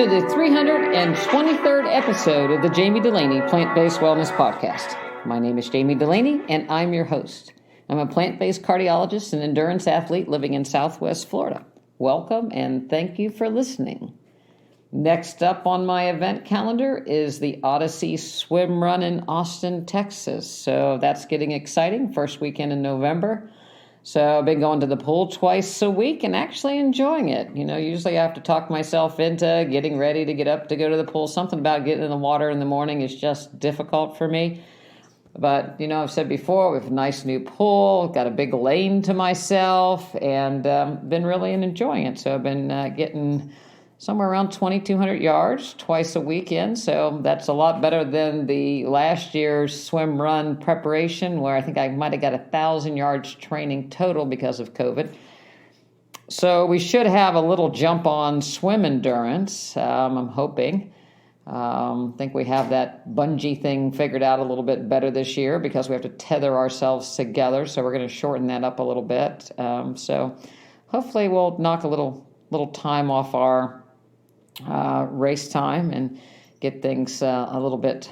to the 323rd episode of the Jami Dulaney Plant-Based Wellness Podcast. My name is Jami Dulaney, and I'm your host. I'm a plant-based cardiologist and endurance athlete living in Southwest Florida. Welcome, and thank you for listening. Next up on my event calendar is the Odyssey Swim Run in Austin, Texas. So that's getting exciting, first weekend in November. So I've been going to the pool twice a week and actually enjoying it. You know, usually I have to talk myself into getting ready to get up to go to the pool. Something about getting in the water in the morning is just difficult for me. But, you know, I've said before, we have a nice new pool, got a big lane to myself, and been really enjoying it. So I've been getting somewhere around 2,200 yards twice a weekend. So that's a lot better than the last year's swim run preparation, where I think I might have got 1,000 yards training total because of COVID. So we should have a little jump on swim endurance, I'm hoping. I think we have that bungee thing figured out a little bit better this year because we have to tether ourselves together. So we're going to shorten that up a little bit. So hopefully we'll knock a little time off our race time and get things a little bit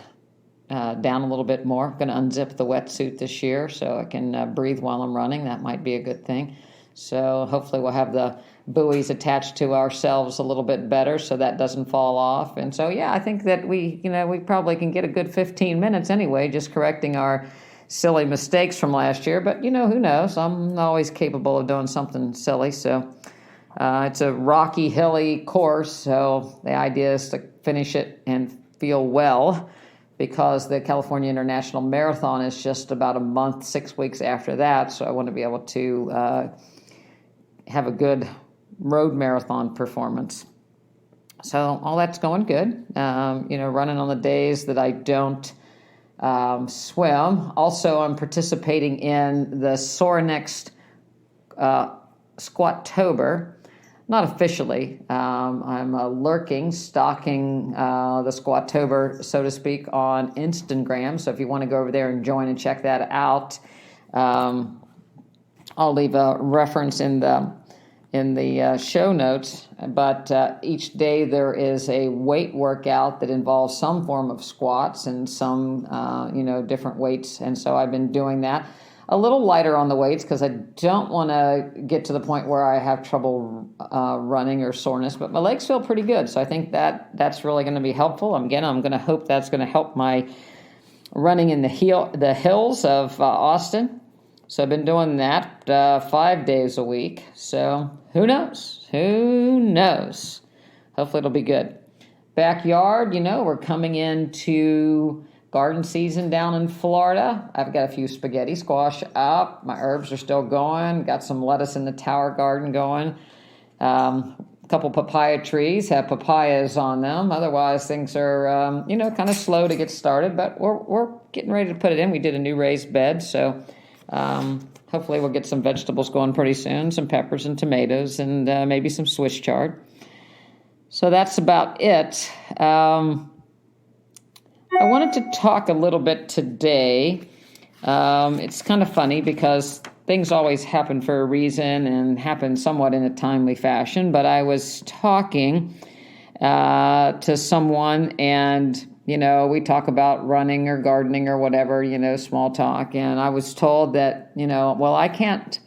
down a little bit more. I'm going to unzip the wetsuit this year so I can breathe while I'm running. That might be a good thing. So hopefully we'll have the buoys attached to ourselves a little bit better so that doesn't fall off. And so, yeah, I think that we probably can get a good 15 minutes anyway, just correcting our silly mistakes from last year. But, who knows? I'm always capable of doing something silly. So it's a rocky, hilly course. So the idea is to finish it and feel well, because the California International Marathon is just about a month, 6 weeks after that. So I want to be able to have a good road marathon performance. So all that's going good. Running on the days that I don't swim. Also, I'm participating in the Sore-Next Squattober. Not officially. I'm stalking the Squattober, so to speak, on Instagram. So if you want to go over there and join and check that out, I'll leave a reference in the show notes. But each day there is a weight workout that involves some form of squats and some different weights. And so I've been doing that. A little lighter on the weights because I don't want to get to the point where I have trouble running or soreness, but my legs feel pretty good. So I think that's really going to be helpful. I'm going to hope that's going to help my running in the hills of Austin. So I've been doing that 5 days a week. So who knows? Hopefully it'll be good. Backyard, we're coming into garden season down in Florida. I've got a few spaghetti squash up. My herbs are still going. Got some lettuce in the tower garden going. A couple papaya trees have papayas on them. Otherwise, things are, kind of slow to get started, but we're getting ready to put it in. We did a new raised bed, so hopefully we'll get some vegetables going pretty soon, some peppers and tomatoes and maybe some Swiss chard. So that's about it. I wanted to talk a little bit today. It's kind of funny because things always happen for a reason and happen somewhat in a timely fashion. But I was talking to someone and, we talk about running or gardening or whatever, small talk. And I was told that, I can't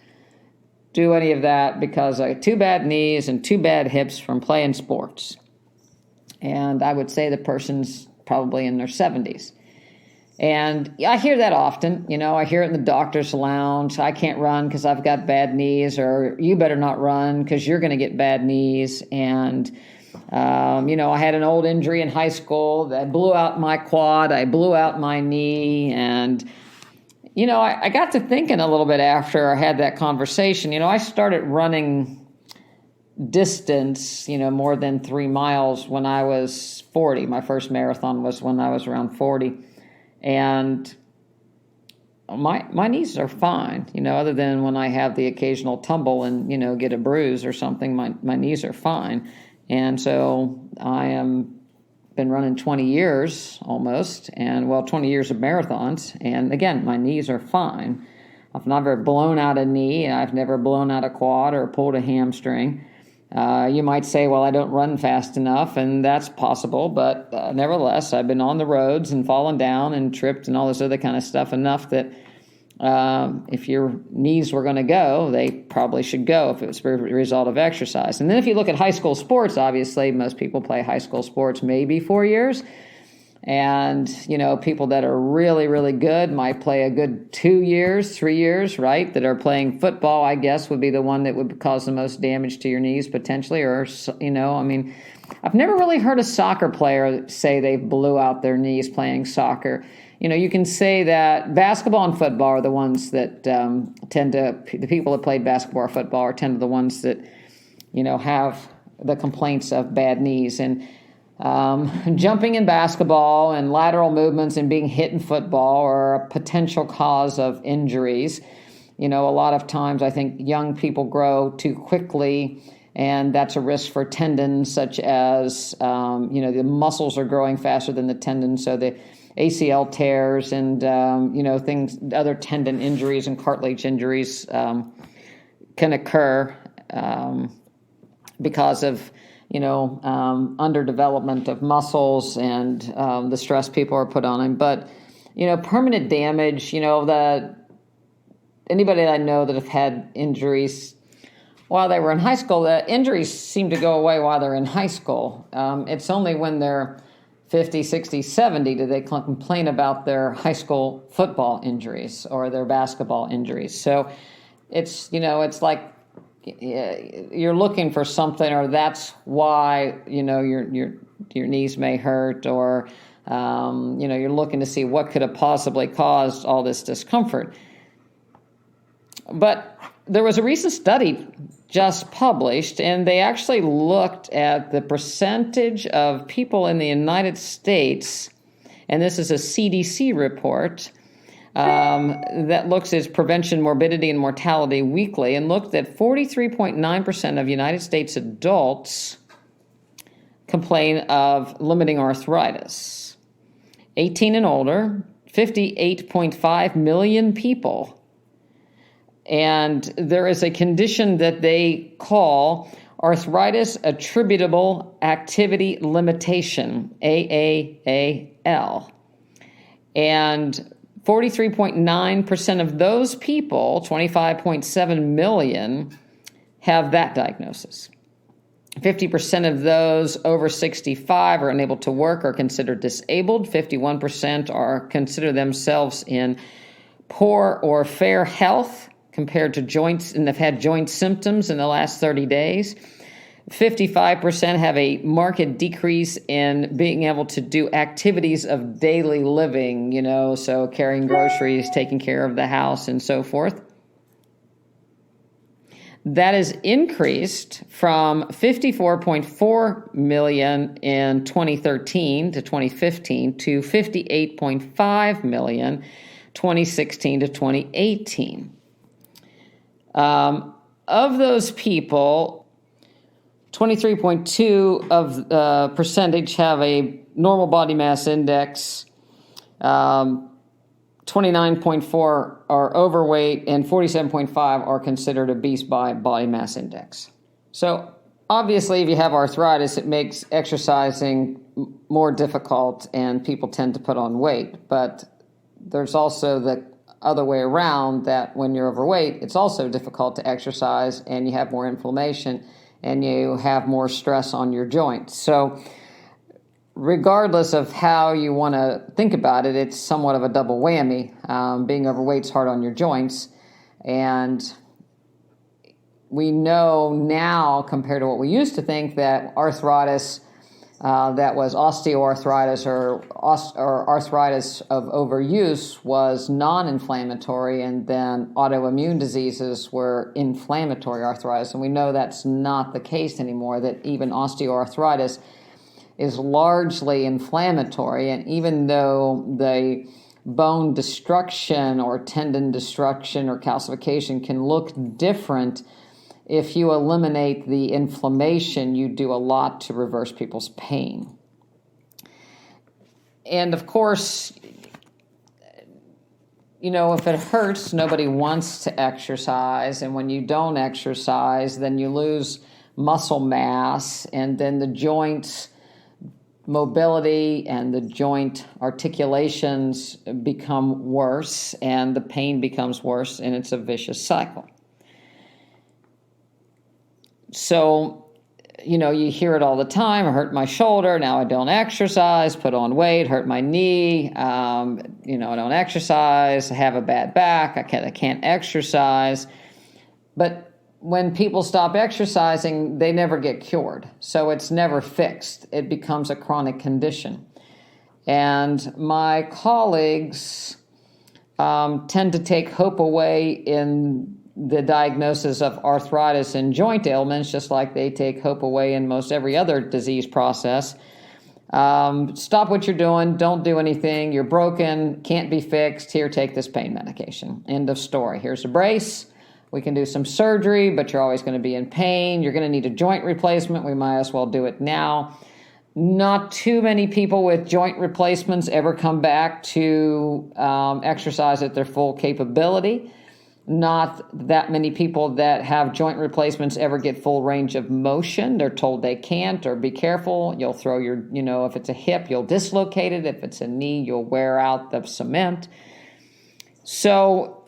do any of that because I have 2 bad knees and 2 bad hips from playing sports. And I would say the person's probably in their 70s. And I hear that often. I hear it in the doctor's lounge. I can't run because I've got bad knees, or you better not run because you're going to get bad knees. And, I had an old injury in high school that blew out my quad. I blew out my knee. And, I got to thinking a little bit after I had that conversation. I started running distance, more than 3 miles when I was 40. My first marathon was when I was around 40. And my knees are fine, other than when I have the occasional tumble and, get a bruise or something, my knees are fine. And so I am been running 20 years almost, and 20 years of marathons. And again, my knees are fine. I've never blown out a knee, and I've never blown out a quad or pulled a hamstring. You might say, well, I don't run fast enough, and that's possible, but nevertheless, I've been on the roads and fallen down and tripped and all this other kind of stuff enough that if your knees were going to go, they probably should go if it was a result of exercise. And then if you look at high school sports, obviously most people play high school sports maybe 4 years. And, people that are really, really good might play a good 2 years, 3 years, right? That are playing football, I guess, would be the one that would cause the most damage to your knees potentially. Or, I've never really heard a soccer player say they blew out their knees playing soccer. You can say that basketball and football are the ones that the people that played basketball or football are tend to the ones that, have the complaints of bad knees. And jumping in basketball and lateral movements and being hit in football are a potential cause of injuries. A lot of times I think young people grow too quickly, and that's a risk for tendons such as, the muscles are growing faster than the tendons, so the ACL tears and, other tendon injuries and cartilage injuries can occur because of, underdevelopment of muscles and the stress people are put on them. But, permanent damage, anybody that I know that have had injuries while they were in high school, the injuries seem to go away while they're in high school. It's only when they're 50, 60, 70 do they complain about their high school football injuries or their basketball injuries. So it's, it's like you're looking for something, or that's why, your knees may hurt, or, you're looking to see what could have possibly caused all this discomfort. But there was a recent study just published, and they actually looked at the percentage of people in the United States, and this is a CDC report that looks at prevention, morbidity, and mortality weekly, and looked at 43.9% of United States adults complain of limiting arthritis. 18 and older, 58.5 million people. And there is a condition that they call arthritis attributable activity limitation, AAAL. And 43.9% of those people, 25.7 million, have that diagnosis. 50% of those over 65 are unable to work or considered disabled. 51% consider themselves in poor or fair health compared to joints, and they've had joint symptoms in the last 30 days. 55% have a marked decrease in being able to do activities of daily living, so carrying groceries, taking care of the house, and so forth. That is increased from 54.4 million in 2013 to 2015 to 58.5 million 2016 to 2018. Of those people, 23.2 of percentage have a normal body mass index, 29.4 are overweight, and 47.5 are considered obese by body mass index. So obviously, if you have arthritis, it makes exercising more difficult, and people tend to put on weight. But there's also the other way around, that when you're overweight, it's also difficult to exercise, and you have more inflammation, and you have more stress on your joints. So regardless of how you want to think about it, it's somewhat of a double whammy. Being overweight is hard on your joints, and we know now, compared to what we used to think, that arthritis that was osteoarthritis or arthritis of overuse was non-inflammatory, and then autoimmune diseases were inflammatory arthritis. And we know that's not the case anymore, that even osteoarthritis is largely inflammatory. And even though the bone destruction or tendon destruction or calcification can look different, if you eliminate the inflammation, you do a lot to reverse people's pain. And of course, if it hurts, nobody wants to exercise. And when you don't exercise, then you lose muscle mass, and then the joints mobility and the joint articulations become worse, and the pain becomes worse, and it's a vicious cycle. So, you hear it all the time. I hurt my shoulder. Now I don't exercise, put on weight, hurt my knee. I don't exercise. I have a bad back. I can't exercise. But when people stop exercising, they never get cured. So it's never fixed. It becomes a chronic condition. And my colleagues tend to take hope away in the diagnosis of arthritis and joint ailments, just like they take hope away in most every other disease process. Stop what you're doing. Don't do anything. You're broken. Can't be fixed. Here, take this pain medication. End of story. Here's a brace. We can do some surgery, but you're always going to be in pain. You're going to need a joint replacement. We might as well do it now. Not too many people with joint replacements ever come back to exercise at their full capability. Not that many people that have joint replacements ever get full range of motion. They're told they can't, or be careful. You'll throw your, if it's a hip, you'll dislocate it. If it's a knee, you'll wear out the cement. So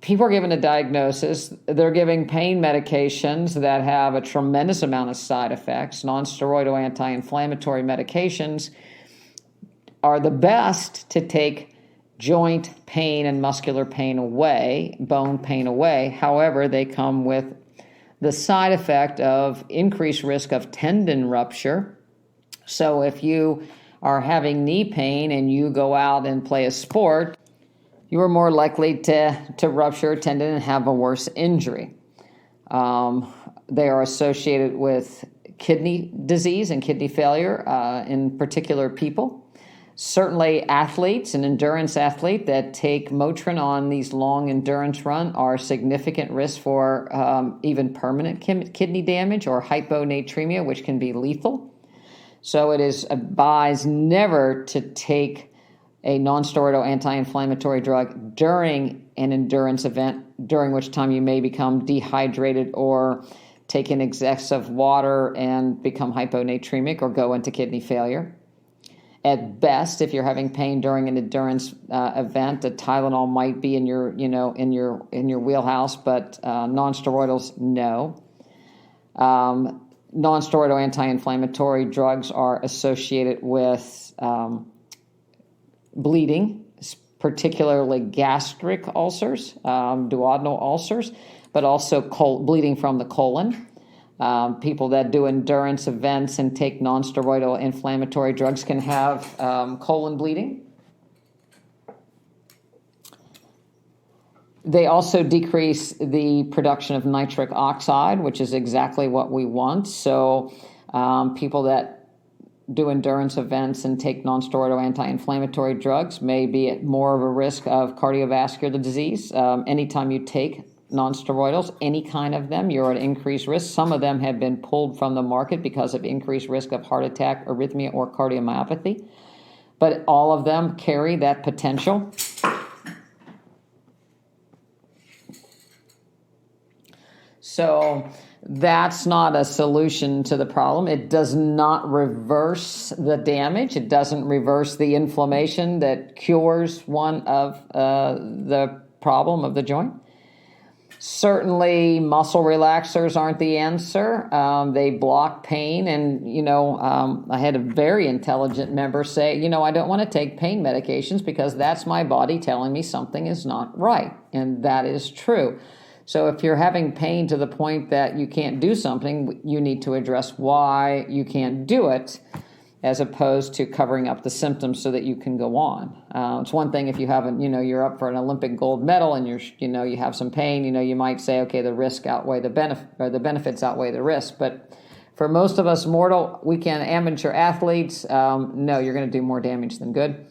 people are given a diagnosis. They're giving pain medications that have a tremendous amount of side effects. Non-steroidal anti-inflammatory medications are the best to take joint pain and muscular pain away, bone pain away. However, they come with the side effect of increased risk of tendon rupture. So if you are having knee pain and you go out and play a sport, you are more likely to rupture a tendon and have a worse injury. They are associated with kidney disease and kidney failure in particular people. Certainly athletes, an endurance athlete that take Motrin on these long endurance runs are significant risk for even permanent kidney damage or hyponatremia, which can be lethal. So it is advised never to take a non-steroidal anti-inflammatory drug during an endurance event, during which time you may become dehydrated or take in excessive water and become hyponatremic or go into kidney failure. At best, if you're having pain during an endurance event, a Tylenol might be in your wheelhouse, but non-steroidals, no. Non-steroidal anti-inflammatory drugs are associated with bleeding, particularly gastric ulcers, duodenal ulcers, but also bleeding from the colon. People that do endurance events and take non-steroidal inflammatory drugs can have colon bleeding. They also decrease the production of nitric oxide, which is exactly what we want. So people that do endurance events and take non-steroidal anti-inflammatory drugs may be at more of a risk of cardiovascular disease. Anytime you take non-steroidals, any kind of them, you're at increased risk. Some of them have been pulled from the market because of increased risk of heart attack, arrhythmia, or cardiomyopathy. But all of them carry that potential. So that's not a solution to the problem. It does not reverse the damage. It doesn't reverse the inflammation that cures one of the problem of the joint. Certainly, muscle relaxers aren't the answer. They block pain. And, I had a very intelligent member say, I don't want to take pain medications because that's my body telling me something is not right. And that is true. So if you're having pain to the point that you can't do something, you need to address why you can't do it, as opposed to covering up the symptoms so that you can go on. It's one thing if you haven't, you're up for an Olympic gold medal and you have some pain, you might say, okay, the risk outweigh the benefit, or the benefits outweigh the risk. But for most of us mortal amateur athletes, no, you're going to do more damage than good.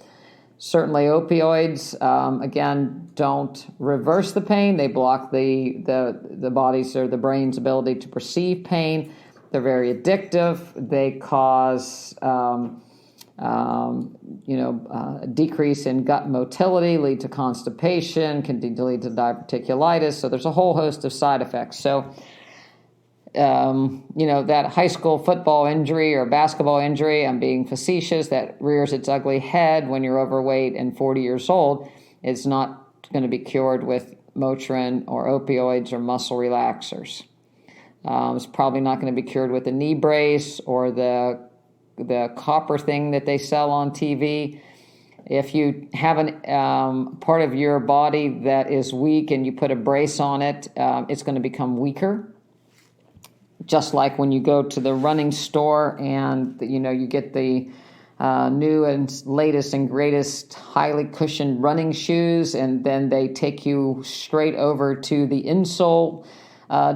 Certainly opioids, again, don't reverse the pain. They block the body's or the brain's ability to perceive pain. They're very addictive. They cause, a decrease in gut motility, lead to constipation, can lead to diverticulitis. So there's a whole host of side effects. So that high school football injury or basketball injury, I'm being facetious, that rears its ugly head when you're overweight and 40 years old, it's not going to be cured with Motrin or opioids or muscle relaxers. It's probably not going to be cured with a knee brace or the copper thing that they sell on TV. If you have an part of your body that is weak and you put a brace on it, it's going to become weaker. Just like when you go to the running store and you get the new and latest and greatest highly cushioned running shoes, and then they take you straight over to the insole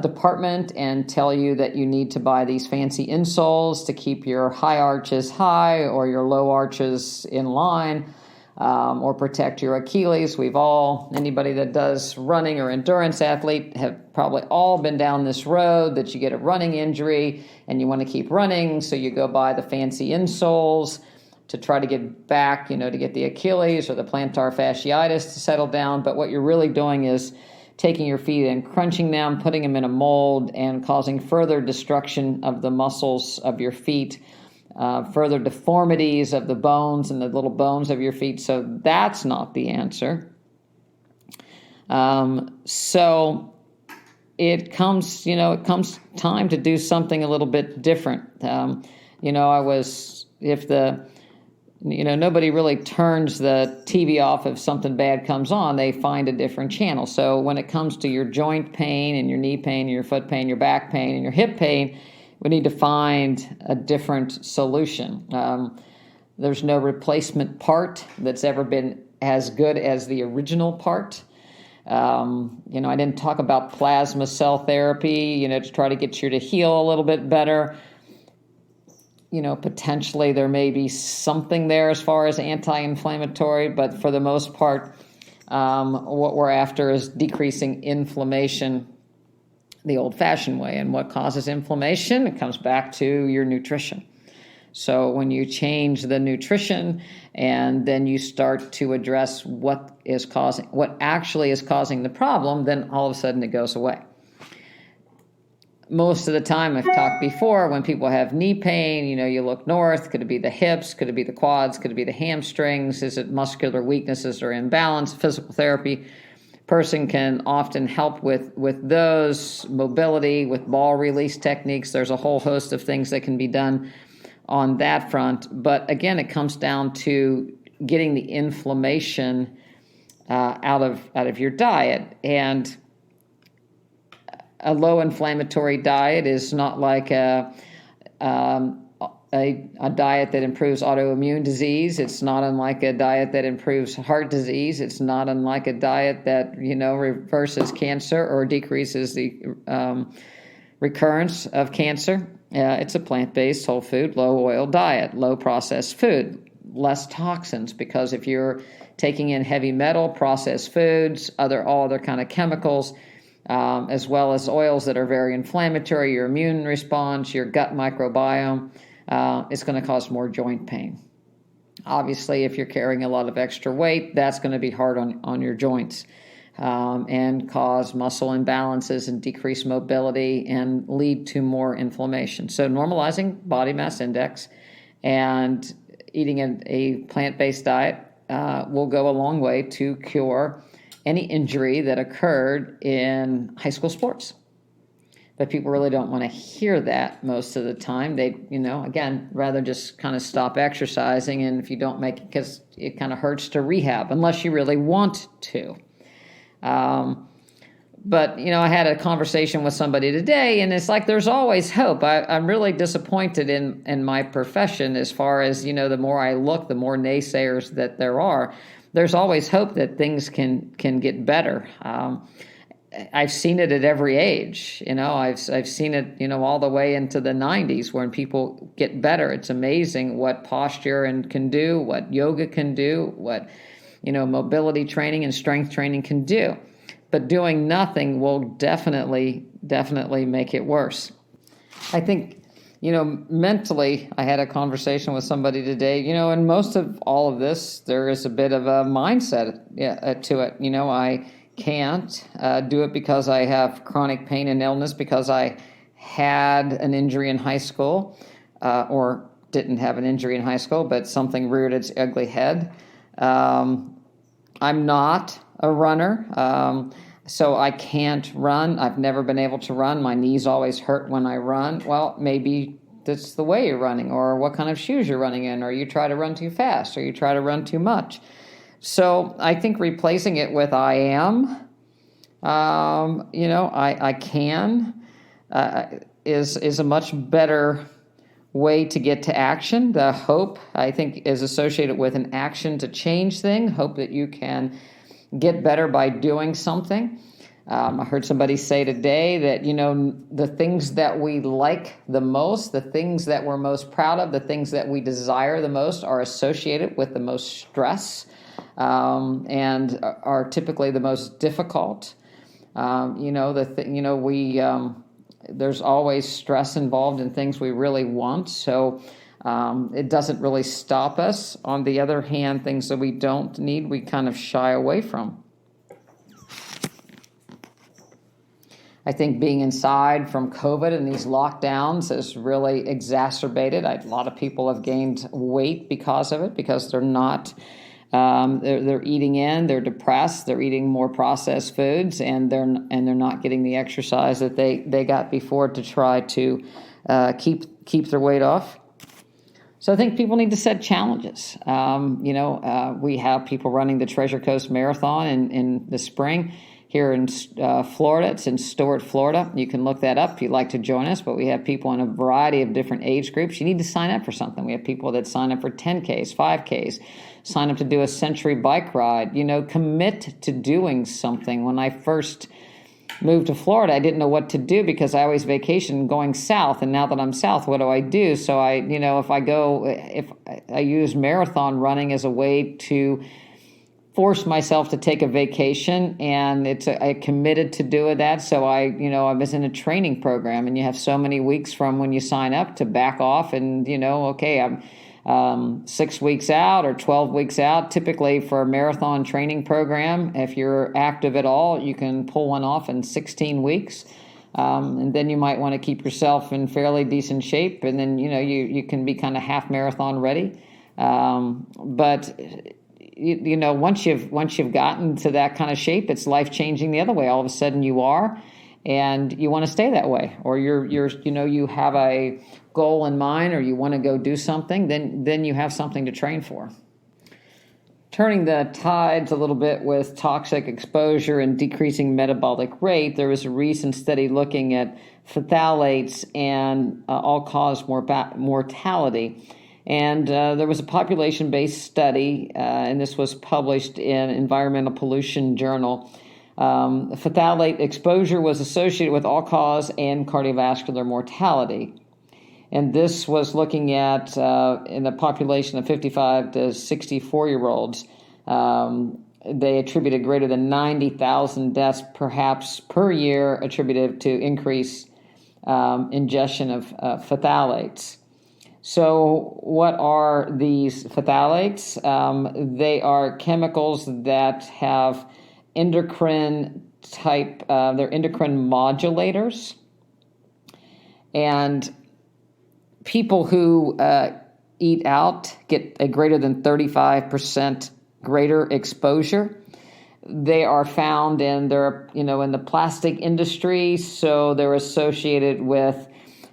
department and tell you that you need to buy these fancy insoles to keep your high arches high or your low arches in line, or protect your Achilles. Anybody that does running or endurance athlete have probably all been down this road, that you get a running injury and you want to keep running, so you go buy the fancy insoles to try to get back, to get the Achilles or the plantar fasciitis to settle down. But what you're really doing is taking your feet and crunching them, putting them in a mold, and causing further destruction of the muscles of your feet, further deformities of the bones and the little bones of your feet. So that's not the answer. So it comes time to do something a little bit different. Nobody really turns the TV off if something bad comes on. They find a different channel. So when it comes to your joint pain and your knee pain and your foot pain, your back pain and your hip pain, we need to find a different solution. There's no replacement part that's ever been as good as the original part. I didn't talk about plasma cell therapy, to try to get you to heal a little bit better. Potentially there may be something there as far as anti-inflammatory, but for the most part, what we're after is decreasing inflammation the old-fashioned way. And what causes inflammation? It comes back to your nutrition. So when you change the nutrition and then you start to address what actually is causing the problem, then all of a sudden it goes away. Most of the time, I've talked before, when people have knee pain, you look north. Could it be the hips? Could it be the quads? Could it be the hamstrings? Is it muscular weaknesses or imbalance? Physical therapy person can often help with those, mobility, with ball release techniques. There's a whole host of things that can be done on that front. But again, it comes down to getting the inflammation out of your diet. And a low inflammatory diet is not like a diet that improves autoimmune disease. It's not unlike a diet that improves heart disease. It's not unlike a diet that, reverses cancer or decreases the recurrence of cancer. It's a plant-based, whole food, low-oil diet, low-processed food, less toxins, because if you're taking in heavy metal, processed foods, all other kind of chemicals, as well as oils that are very inflammatory, your immune response, your gut microbiome, it's going to cause more joint pain. Obviously, if you're carrying a lot of extra weight, that's going to be hard on your joints, and cause muscle imbalances and decrease mobility and lead to more inflammation. So normalizing body mass index and eating a plant-based diet will go a long way to cure any injury that occurred in high school sports. But people really don't want to hear that most of the time. They, again, rather just kind of stop exercising, and if you don't make it, because it kind of hurts to rehab, unless you really want to. But, I had a conversation with somebody today, and it's like there's always hope. I'm really disappointed in my profession as far as, the more I look, the more naysayers that there are. There's always hope that things can get better. I've seen it at every age. I've seen it, all the way into the 90s when people get better. It's amazing what posture can do, what yoga can do, what, mobility training and strength training can do. But doing nothing will definitely make it worse. I think, mentally, I had a conversation with somebody today, and most of all of this, there is a bit of a mindset to it. I can't do it because I have chronic pain and illness, because I had an injury in high school, or didn't have an injury in high school, but something reared its ugly head. I'm not a runner, so I can't run. I've never been able to run. My knees always hurt when I run. Well, maybe that's the way you're running, or what kind of shoes you're running in, or you try to run too fast, or you try to run too much. So I think replacing it with I am, I can, is a much better way to get to action. The hope, I think, is associated with an action to change things, hope that you can get better by doing something. I heard somebody say today that, the things that we like the most, the things that we're most proud of, the things that we desire the most are associated with the most stress, and are typically the most difficult. There's always stress involved in things we really want, so it doesn't really stop us. On the other hand, things that we don't need, we kind of shy away from. I think being inside from COVID and these lockdowns has really exacerbated. A lot of people have gained weight because of it, because they're not, they're eating in, they're depressed, they're eating more processed foods, and they're not getting the exercise that they got before to try to keep their weight off. So I think people need to set challenges. We have people running the Treasure Coast Marathon in the spring here in Florida. It's in Stuart, Florida. You can look that up if you'd like to join us, but we have people in a variety of different age groups. You need to sign up for something. We have people that sign up for 10Ks, 5Ks, sign up to do a century bike ride. Commit to doing something. When I first moved to Florida, I didn't know what to do because I always vacationed going south, and now that I'm south, what do I do? So if I use marathon running as a way to force myself to take a vacation, and I committed to doing that. So I was in a training program, and you have so many weeks from when you sign up to back off, and I'm 6 weeks out or 12 weeks out. Typically for a marathon training program, if you're active at all, you can pull one off in 16 weeks. And then you might want to keep yourself in fairly decent shape, and then you can be kind of half marathon ready. But once you've gotten to that kind of shape, it's life changing the other way. All of a sudden you are, and you want to stay that way, or you have a goal in mind, or you want to go do something. Then you have something to train for. Turning the tides a little bit with toxic exposure and decreasing metabolic rate, there was a recent study looking at phthalates and all-cause mortality. And there was a population-based study, and this was published in Environmental Pollution Journal. Phthalate exposure was associated with all-cause and cardiovascular mortality. And this was looking at, in a population of 55 to 64-year-olds, they attributed greater than 90,000 deaths perhaps per year attributed to increased ingestion of phthalates. So what are these phthalates? They are chemicals that have endocrine type, they're endocrine modulators. And people who eat out get a greater than 35% greater exposure. They are found in in the plastic industry, so they're associated with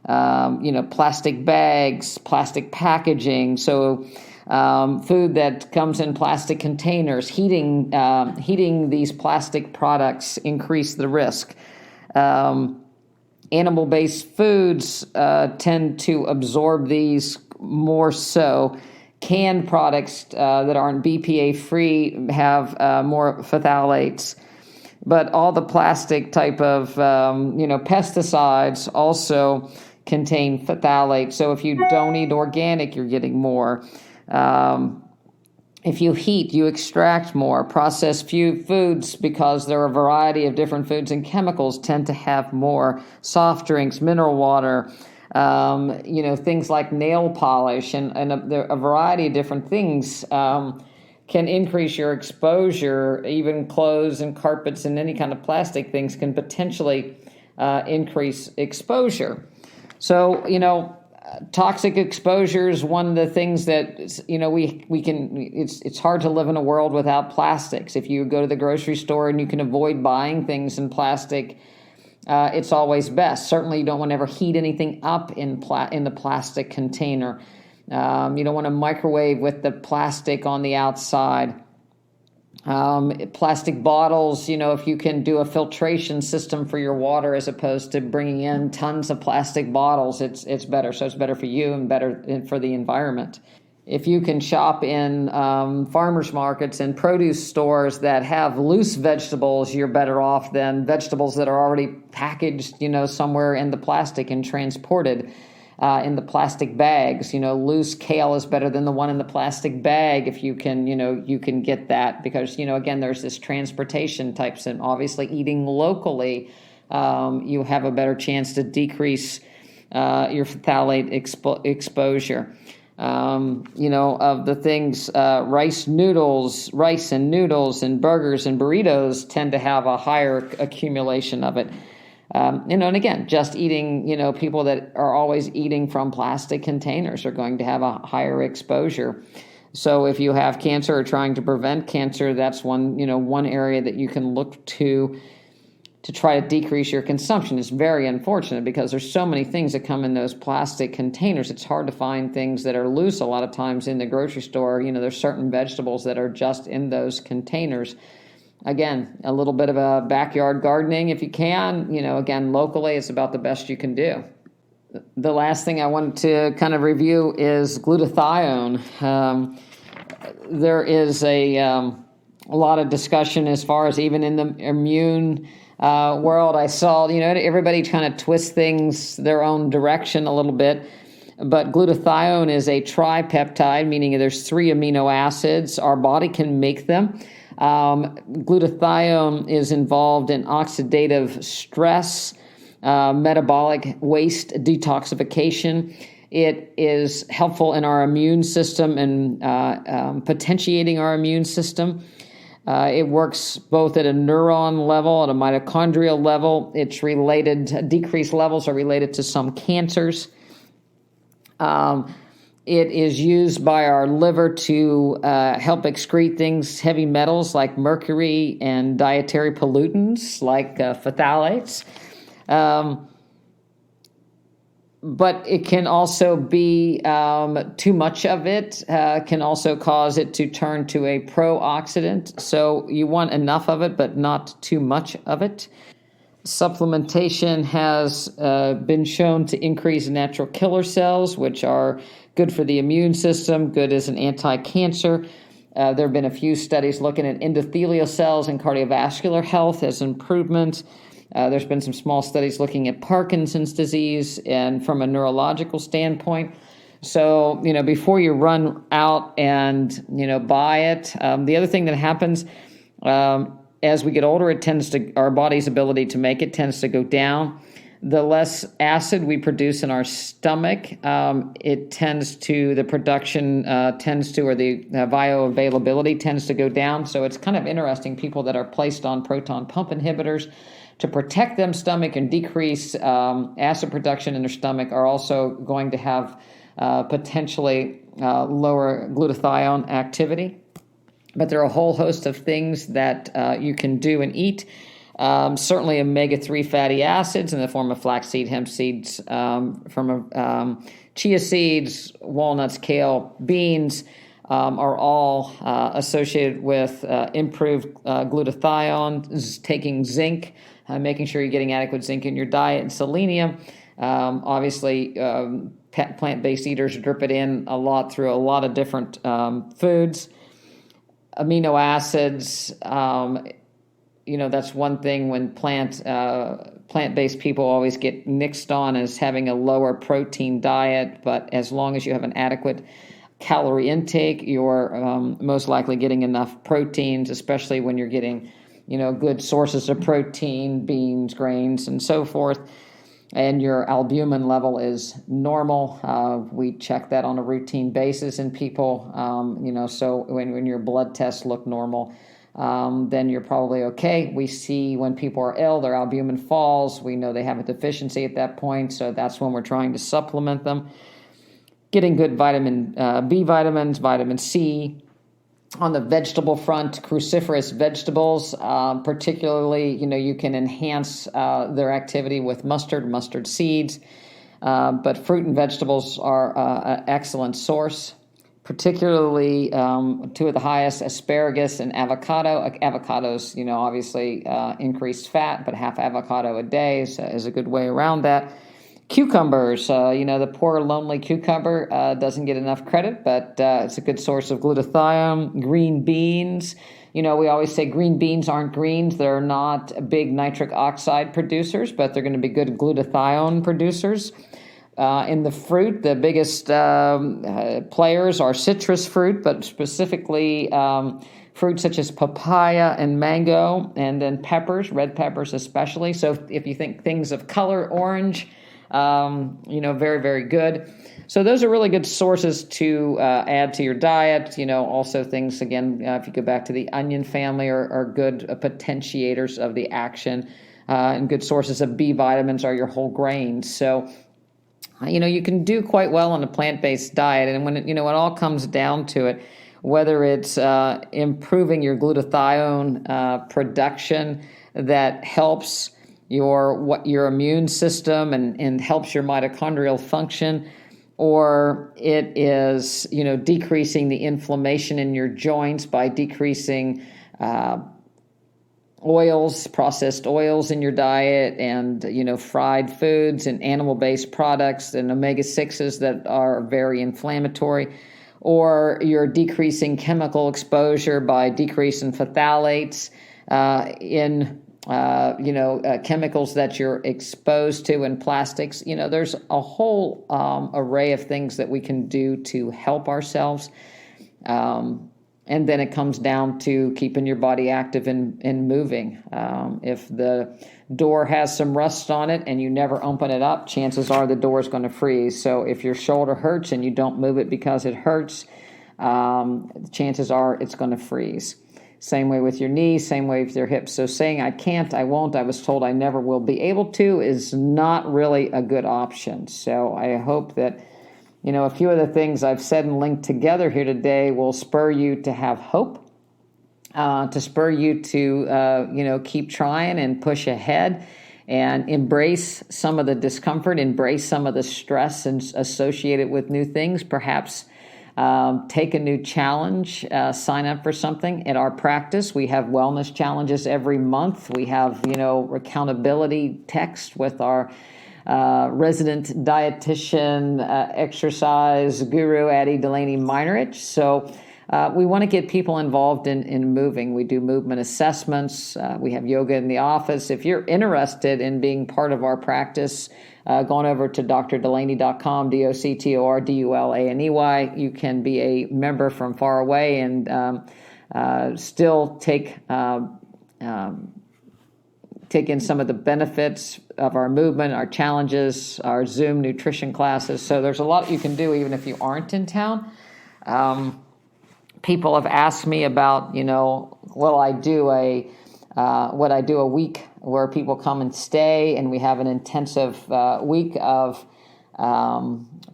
plastic bags, plastic packaging. So food that comes in plastic containers, heating these plastic products increase the risk. Animal-based foods tend to absorb these more so. Canned products that aren't BPA-free have more phthalates. But all the plastic type of, pesticides also contain phthalates. So if you don't eat organic, you're getting more. If you heat, you extract more. Processed foods, because there are a variety of different foods and chemicals, tend to have more. Soft drinks, mineral water, things like nail polish and a variety of different things can increase your exposure. Even clothes and carpets and any kind of plastic things can potentially increase exposure. So, toxic exposure is one of the things that, we can, it's hard to live in a world without plastics. If you go to the grocery store and you can avoid buying things in plastic, it's always best. Certainly you don't want to ever heat anything up in the plastic container. You don't want to microwave with the plastic on the outside. Plastic bottles, if you can do a filtration system for your water as opposed to bringing in tons of plastic bottles, it's better. So it's better for you and better for the environment. If you can shop in farmers markets and produce stores that have loose vegetables, you're better off than vegetables that are already packaged, somewhere in the plastic and transported in the plastic bags. Loose kale is better than the one in the plastic bag if you can, you can get that because, again, there's this transportation types, and obviously eating locally, you have a better chance to decrease your phthalate exposure. Of the things, rice and noodles and burgers and burritos tend to have a higher accumulation of it. And again, just eating, people that are always eating from plastic containers are going to have a higher exposure. So if you have cancer or trying to prevent cancer, that's one area that you can look to try to decrease your consumption. It's very unfortunate because there's so many things that come in those plastic containers. It's hard to find things that are loose a lot of times in the grocery store. There's certain vegetables that are just in those containers. Again, a little bit of a backyard gardening if you can. Again, locally, it's about the best you can do. The last thing I wanted to kind of review is glutathione. There is a lot of discussion as far as even in the immune world. I saw, everybody kind of twist things their own direction a little bit. But glutathione is a tripeptide, meaning there's 3 amino acids. Our body can make them. Glutathione is involved in oxidative stress, metabolic waste detoxification. It is helpful in our immune system and potentiating our immune system. It works both at a neuron level, at a mitochondrial level. It's related, decreased levels are related to some cancers. It is used by our liver to help excrete things, heavy metals like mercury and dietary pollutants like phthalates. But it can also be too much of it, can also cause it to turn to a pro-oxidant. So you want enough of it, but not too much of it. Supplementation has been shown to increase natural killer cells, which are good for the immune system, good as an anti-cancer. There have been a few studies looking at endothelial cells and cardiovascular health as improvement. There's been some small studies looking at Parkinson's disease and from a neurological standpoint. So, before you run out and, buy it, the other thing that happens as we get older, our body's ability to make it tends to go down. The less acid we produce in our stomach, the bioavailability tends to go down. So it's kind of interesting. People that are placed on proton pump inhibitors to protect them stomach and decrease acid production in their stomach are also going to have potentially lower glutathione activity. But there are a whole host of things that you can do and eat. Certainly omega-3 fatty acids in the form of flaxseed, hemp seeds, chia seeds, walnuts, kale, beans are all associated with improved glutathione. Taking zinc, making sure you're getting adequate zinc in your diet, and selenium. Obviously, plant-based eaters drip it in a lot through a lot of different foods. Amino acids, that's one thing when plant-based people always get nixed on as having a lower protein diet, but as long as you have an adequate calorie intake, you're most likely getting enough proteins, especially when you're getting, good sources of protein, beans, grains, and so forth. And your albumin level is normal. We check that on a routine basis in people, so when your blood tests look normal, then you're probably okay. We see when people are ill, their albumin falls. We know they have a deficiency at that point, so that's when we're trying to supplement them. Getting good vitamin B vitamins, vitamin C. On the vegetable front, cruciferous vegetables, particularly, you can enhance their activity with mustard seeds, but fruit and vegetables are an excellent source, particularly two of the highest, asparagus and avocado. Avocados, obviously increased fat, but half avocado a day is a good way around that. Cucumbers, the poor lonely cucumber doesn't get enough credit, but it's a good source of glutathione. Green beans, we always say green beans aren't greens. They're not big nitric oxide producers, but they're going to be good glutathione producers. In the fruit, the biggest players are citrus fruit, but specifically fruits such as papaya and mango, and then peppers, red peppers especially. So if you think things of color, orange, very, very good. So those are really good sources to add to your diet. Also things, again, if you go back to the onion family, are good potentiators of the action. And good sources of B vitamins are your whole grains. So, you can do quite well on a plant-based diet. And when it all comes down to it, whether it's improving your glutathione production that helps your immune system and helps your mitochondrial function, or it is decreasing the inflammation in your joints by decreasing processed oils in your diet, and fried foods and animal-based products and omega-6s that are very inflammatory, or you're decreasing chemical exposure by decreasing phthalates in chemicals that you're exposed to in plastics. There's a whole array of things that we can do to help ourselves. And then it comes down to keeping your body active and moving. If the door has some rust on it and you never open it up, chances are the door is going to freeze. So if your shoulder hurts and you don't move it because it hurts, chances are it's going to freeze. Same way with your knees, same way with your hips. So saying I can't, I won't, I was told I never will be able to is not really a good option. So I hope that, a few of the things I've said and linked together here today will spur you to have hope, to spur you to, keep trying and push ahead and embrace some of the discomfort, embrace some of the stress associated with new things, perhaps take a new challenge, sign up for something. At our practice, we have wellness challenges every month. We have, accountability text with our resident dietitian, exercise guru, Addie Dulaney Meinerich. So we want to get people involved in moving. We do movement assessments. We have yoga in the office. If you're interested in being part of our practice, going over to drdulaney.com, DoctorDulaney. You can be a member from far away and still take in some of the benefits of our movement, our challenges, our Zoom nutrition classes. So there's a lot you can do even if you aren't in town. People have asked me about, will I do a week where people come and stay, and we have an intensive week of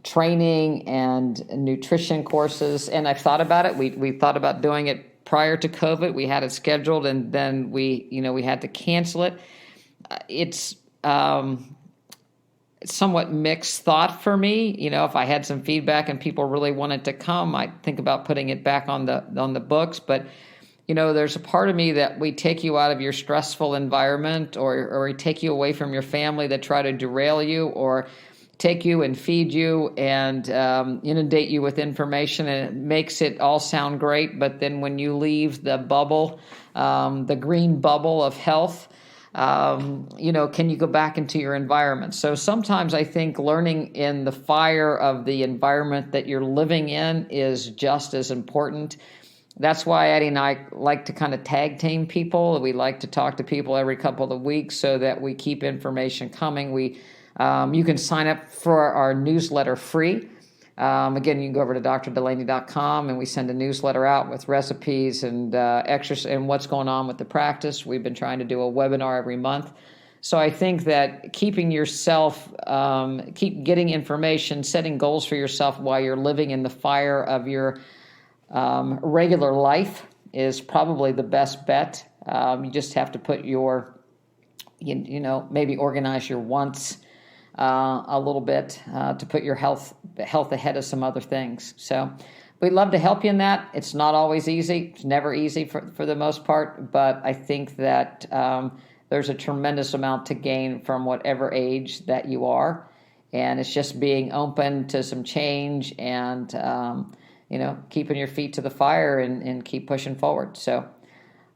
training and nutrition courses. And I've thought about it. We thought about doing it prior to COVID. We had it scheduled, and then we had to cancel it. It's somewhat mixed thought for me. If I had some feedback and people really wanted to come, I'd think about putting it back on the books. But there's a part of me that we take you out of your stressful environment, or we take you away from your family that try to derail you, or take you and feed you and inundate you with information, and it makes it all sound great. But then when you leave the bubble, the green bubble of health, can you go back into your environment? So sometimes I think learning in the fire of the environment that you're living in is just as important. That's why Addie and I like to kind of tag team people. We like to talk to people every couple of weeks so that we keep information coming. You can sign up for our newsletter free. Again, you can go over to drdulaney.com, and we send a newsletter out with recipes and exercise and what's going on with the practice. We've been trying to do a webinar every month. So I think that keeping yourself, keep getting information, setting goals for yourself while you're living in the fire of your regular life is probably the best bet. You just have to put your, maybe organize your wants a little bit to put your health ahead of some other things. So we'd love to help you in that. It's not always easy. It's never easy for the most part, but I think that there's a tremendous amount to gain from whatever age that you are. And it's just being open to some change and, keeping your feet to the fire and keep pushing forward. So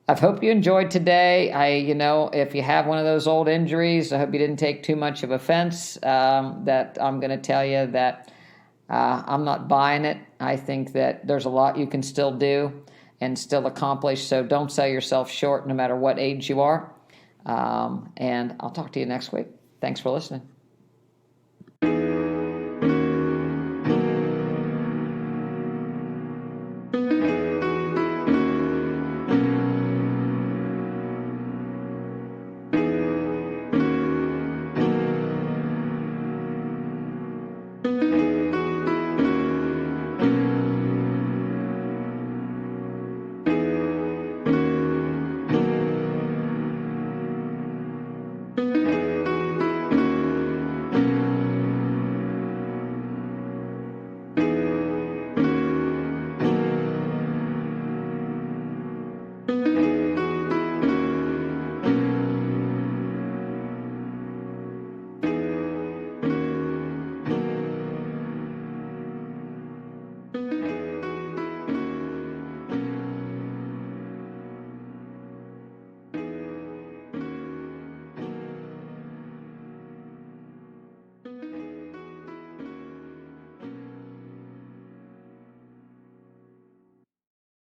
I hope you enjoyed today. If you have one of those old injuries, I hope you didn't take too much of offense that I'm going to tell you that I'm not buying it. I think that there's a lot you can still do and still accomplish. So don't sell yourself short no matter what age you are. And I'll talk to you next week. Thanks for listening.